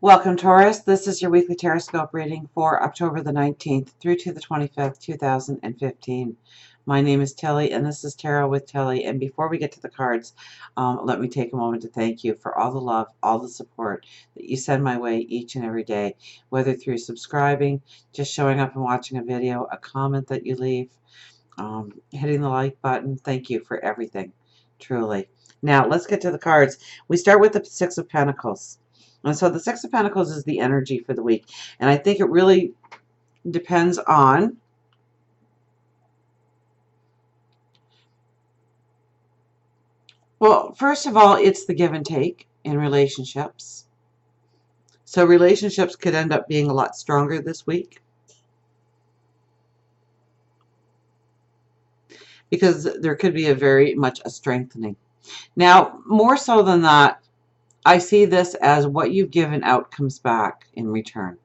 Welcome, Taurus. This is your weekly Taroscope reading for October the 19th through to the 25th, 2015. My name is Tilly, and this is Tarot with Tilly. And before we get to the cards, let me take a moment to thank you for all the love, all the support that you send my way each and every day, whether through subscribing, just showing up and watching a video, a comment that you leave, hitting the like button. Thank you for everything, truly. Now, let's get to the cards. We start with the Six of Pentacles. And so the Six of Pentacles is the energy for the week. And I think it really depends on well, first of all, it's the give and take in relationships. So relationships could end up being a lot stronger this week, because there could be very much a strengthening. Now, more so than that, I see this as what you've given out comes back in return.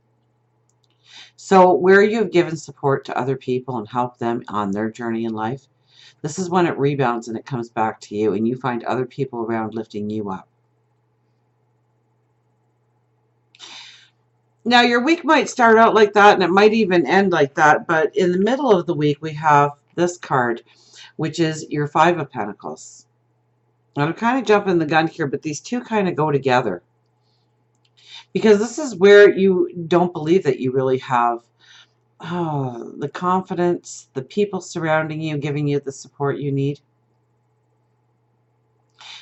So where you've given support to other people and helped them on their journey in life, this is when it rebounds and it comes back to you, and you find other people around lifting you up. Now, your week might start out like that, and it might even end like that, but in the middle of the week, we have this card, which is your Five of Pentacles. I'm kind of jumping the gun here, but these two kind of go together, because this is where you don't believe that you really have the confidence, the people surrounding you, giving you the support you need.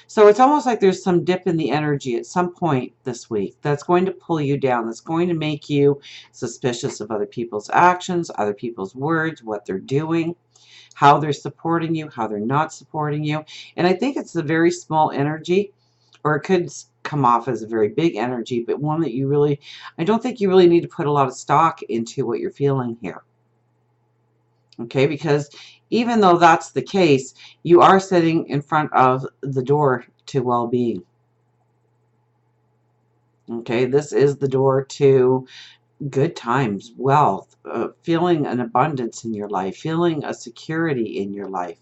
So it's almost like there's some dip in the energy at some point this week that's going to pull you down, that's going to make you suspicious of other people's actions, other people's words, what they're doing, how they're supporting you, how they're not supporting you. And I think it's a very small energy, or it could come off as a very big energy, but one that you really, I don't think you really need to put a lot of stock into what you're feeling here. Okay, because even though that's the case, you are sitting in front of the door to well-being. Okay, this is the door to good times, wealth, feeling an abundance in your life, feeling a security in your life.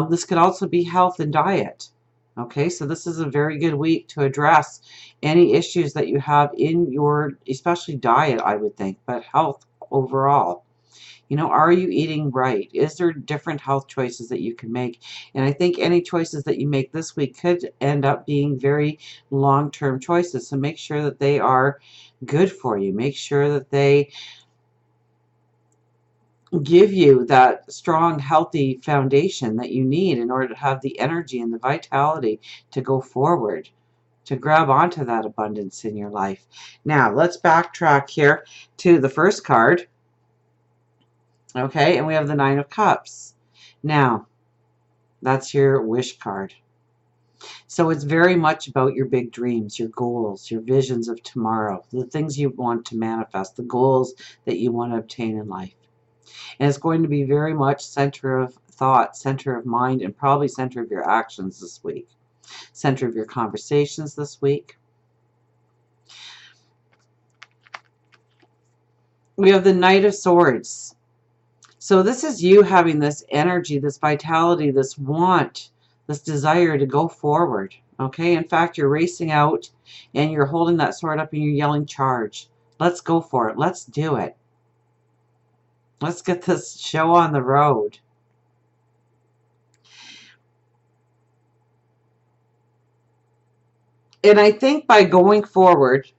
This could also be health and diet. Okay, so this is a very good week to address any issues that you have in your, especially diet, I would think, but health overall. You know, are you eating right? Is there different health choices that you can make? And I think any choices that you make this week could end up being very long-term choices. So make sure that they are good for you. Make sure that they give you that strong, healthy foundation that you need in order to have the energy and the vitality to go forward, to grab onto that abundance in your life. Now, let's backtrack here to the first card. Okay, and we have the Nine of Cups. Now, that's your wish card. So it's very much about your big dreams, your goals, your visions of tomorrow, the things you want to manifest, the goals that you want to obtain in life. And it's going to be very much center of thought, center of mind, and probably center of your actions this week, center of your conversations this week. We have the Knight of Swords. So this is you having this energy, this vitality, this want, this desire to go forward. Okay, in fact, you're racing out and you're holding that sword up and you're yelling, charge. Let's go for it. Let's do it. Let's get this show on the road. And I think by going forward,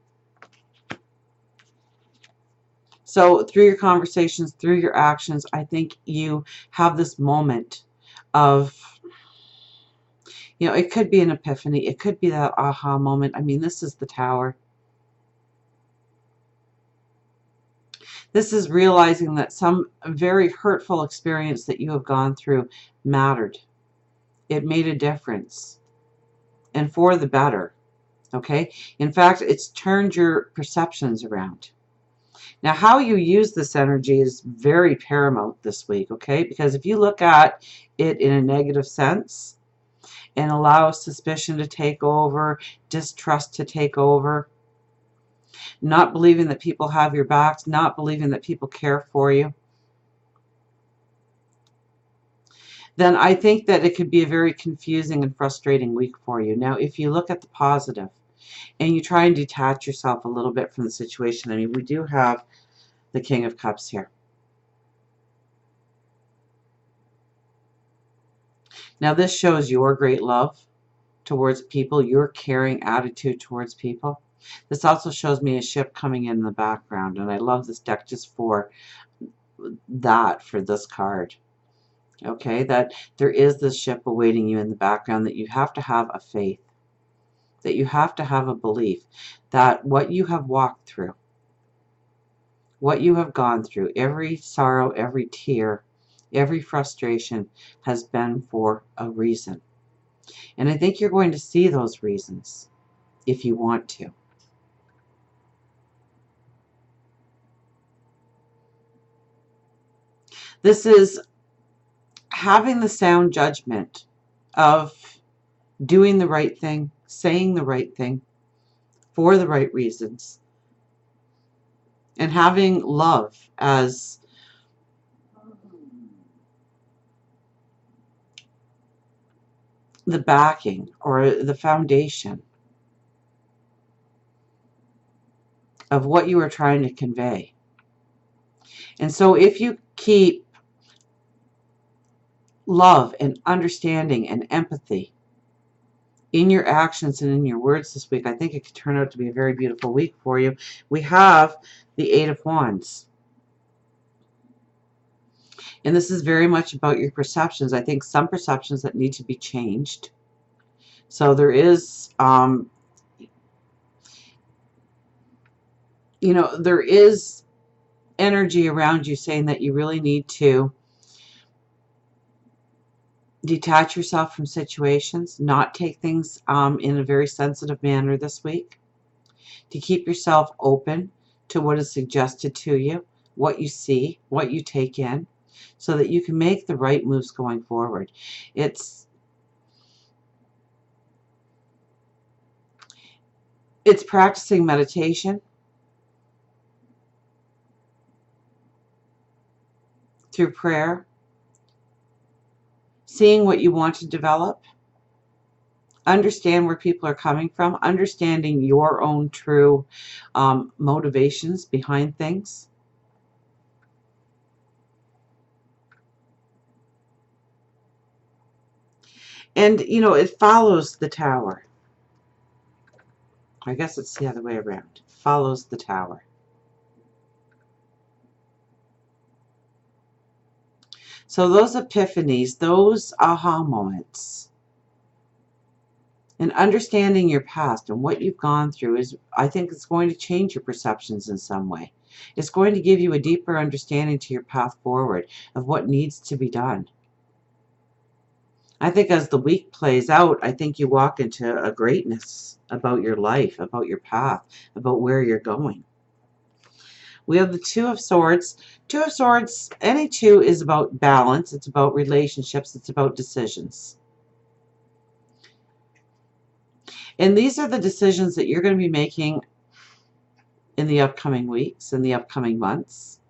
so through your conversations, through your actions, I think you have this moment of, you know, it could be an epiphany. It could be that aha moment. I mean, this is the Tower. This is realizing that some very hurtful experience that you have gone through mattered. It made a difference, and for the better. Okay? In fact, it's turned your perceptions around. Now, how you use this energy is very paramount this week, okay? Because if you look at it in a negative sense and allow suspicion to take over, distrust to take over, not believing that people have your backs, not believing that people care for you, then I think that it could be a very confusing and frustrating week for you. Now, if you look at the positive, and you try and detach yourself a little bit from the situation. I mean, we do have the King of Cups here. Now, this shows your great love towards people, your caring attitude towards people. This also shows me a ship coming in the background, and I love this deck just for that, for this card. Okay, that there is this ship awaiting you in the background, that you have to have a faith, that you have to have a belief that what you have walked through, what you have gone through, every sorrow, every tear, every frustration has been for a reason. And I think you're going to see those reasons if you want to. This is having the sound judgment of doing the right thing, saying the right thing for the right reasons, and having love as the backing or the foundation of what you are trying to convey. And so if you keep love and understanding and empathy in your actions and in your words this week, I think it could turn out to be a very beautiful week for you. We have the Eight of Wands. And this is very much about your perceptions. I think some perceptions that need to be changed. So there is, there is energy around you saying that you really need to detach yourself from situations, not take things in a very sensitive manner this week, to keep yourself open to what is suggested to you, what you see, what you take in, so that you can make the right moves going forward. It's practicing meditation through prayer, seeing what you want to develop, understand where people are coming from, understanding your own true motivations behind things. And, it follows the Tower. I guess it's the other way around. Follows the Tower. So those epiphanies, those aha moments, and understanding your past and what you've gone through I think it's going to change your perceptions in some way. It's going to give you a deeper understanding to your path forward of what needs to be done. I think as the week plays out, I think you walk into a greatness about your life, about your path, about where you're going. We have the Two of Swords. Two of Swords, any two is about balance. It's about relationships. It's about decisions. And these are the decisions that you're going to be making in the upcoming weeks, in the upcoming months.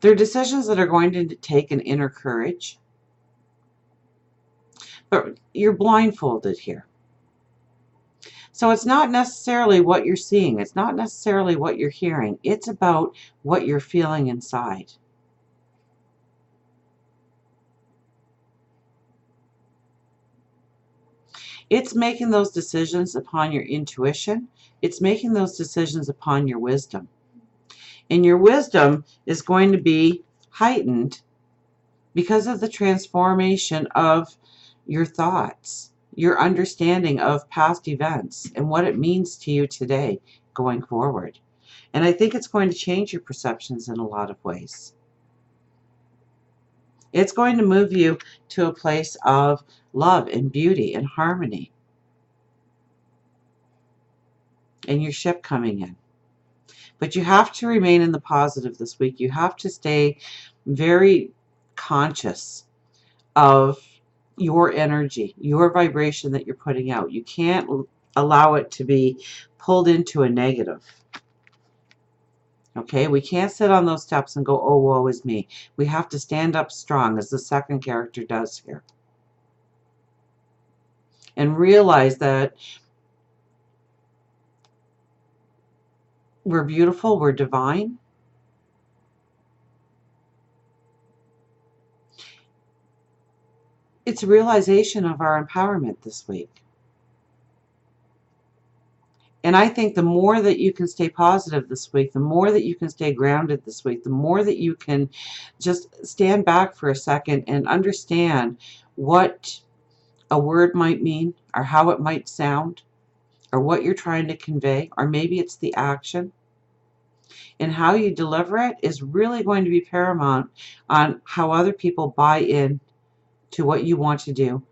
They're decisions that are going to take an inner courage. But you're blindfolded here. So it's not necessarily what you're seeing. It's not necessarily what you're hearing. It's about what you're feeling inside. It's making those decisions upon your intuition. It's making those decisions upon your wisdom. And your wisdom is going to be heightened because of the transformation of your thoughts, your understanding of past events and what it means to you today going forward. And I think it's going to change your perceptions in a lot of ways. It's going to move you to a place of love and beauty and harmony. And your ship coming in. But you have to remain in the positive this week. You have to stay very conscious of your energy, your vibration that you're putting out. You can't allow it to be pulled into a negative. Okay, we can't sit on those steps and go, oh, woe is me. We have to stand up strong, as the second character does here. and realize that we're beautiful, we're divine. It's a realization of our empowerment this week. And I think the more that you can stay positive this week, the more that you can stay grounded this week, the more that you can just stand back for a second and understand what a word might mean, or how it might sound, or what you're trying to convey, or maybe it's the action. And how you deliver it is really going to be paramount on how other people buy in to what you want to do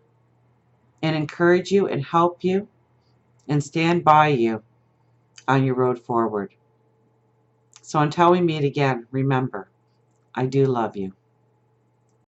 and encourage you and help you and stand by you on your road forward. So until we meet again, remember, I do love you.